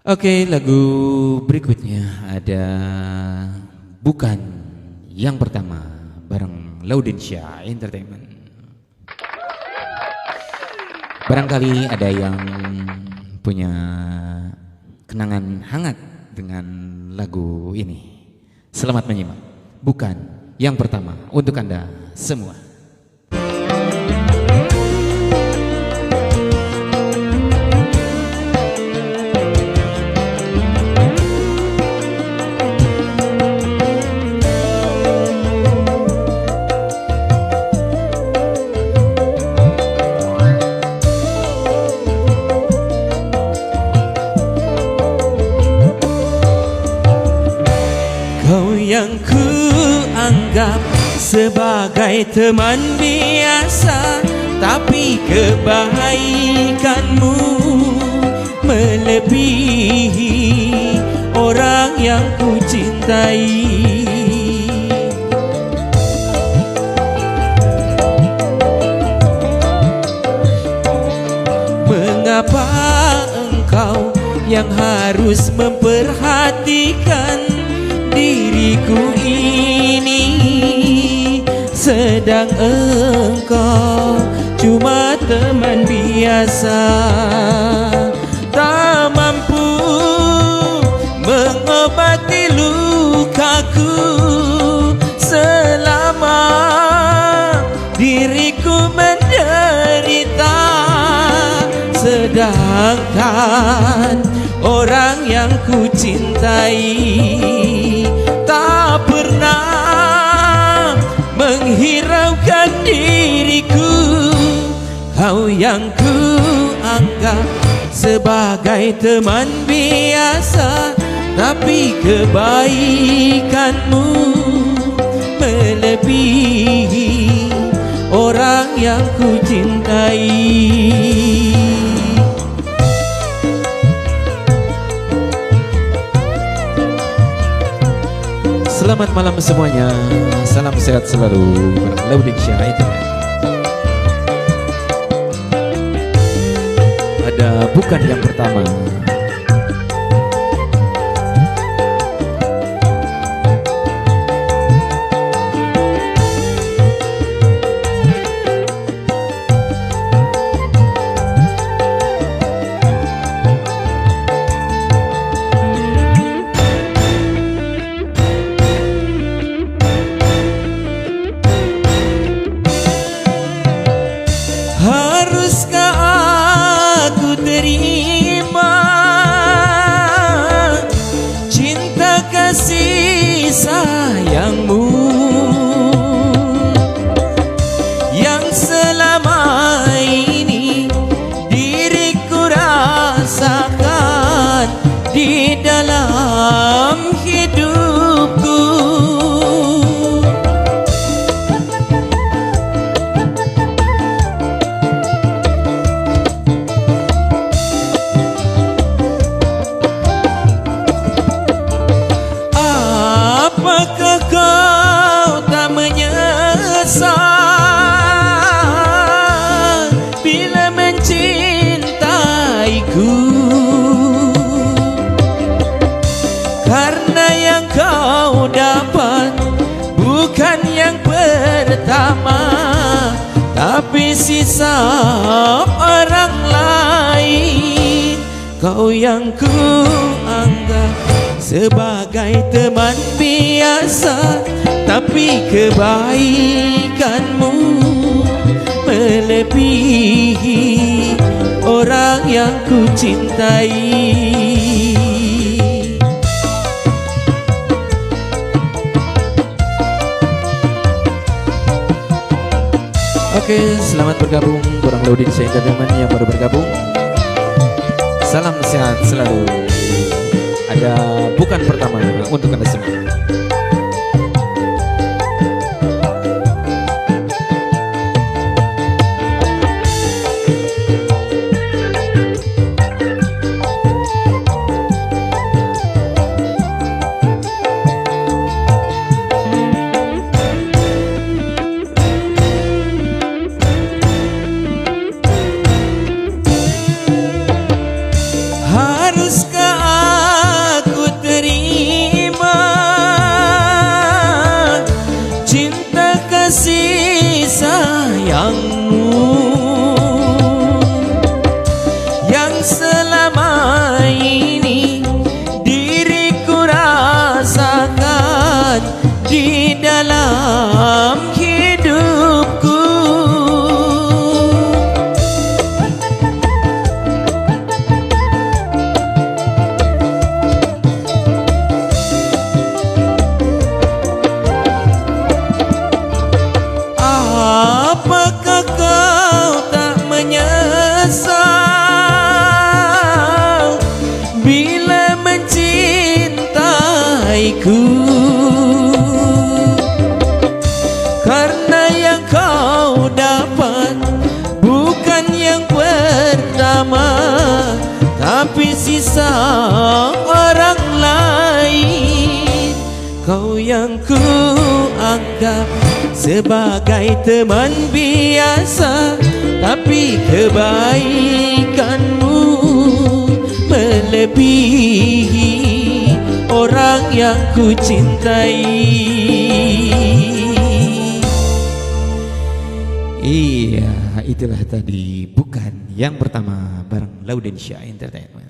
Oke, lagu berikutnya ada Bukan yang pertama bareng Laudensia Entertainment. Barangkali ada yang punya kenangan hangat dengan lagu ini. Selamat menyimak. Bukan yang pertama untuk Anda semua. Kau yang ku anggap sebagai teman biasa, tapi kebaikanmu melebihi orang yang ku cintai. Mengapa engkau yang harus memperhatikan diriku ini, sedang engkau cuma teman biasa, tak mampu mengobati lukaku selama diriku menderita. Sedangkan orang yang ku cintai tak pernah menghiraukan diriku. Kau yang ku anggap sebagai teman biasa, tapi kebaikanmu melebihi orang yang ku cintai. Selamat malam semuanya. Salam sehat selalu. Laudensia Entertainment. Ada Bukan yang pertama. Haruskah aku terima cinta kasih sayangmu yang selama ini diriku rasakan di dalam hidupku? Apakah kau tak menyesal bila mencintaiku? Karena yang kau dapat bukan yang pertama, tapi sisa orang lain. Kau yang ku anggap sebagai teman biasa, tapi kebaikanmu melebihi orang yang ku cintai. Oke, selamat bergabung kurang Laudensia Entertainment yang baru bergabung. Salam sehat selalu. Ada Bukan pertama untuk Anda semua. Haruskah selama ini diriku rasakan di dalam hidupku. Apakah kau tak menyesal bila mencintaiku? Karena yang kau dapat bukan yang pertama, tapi sisa orang lain. Kau yang ku anggap sebagai teman biasa, tapi kebaikanmu melebihi orang yang ku cintai. Iya, itulah tadi bukan yang pertama bareng Laudensyah Entertainment.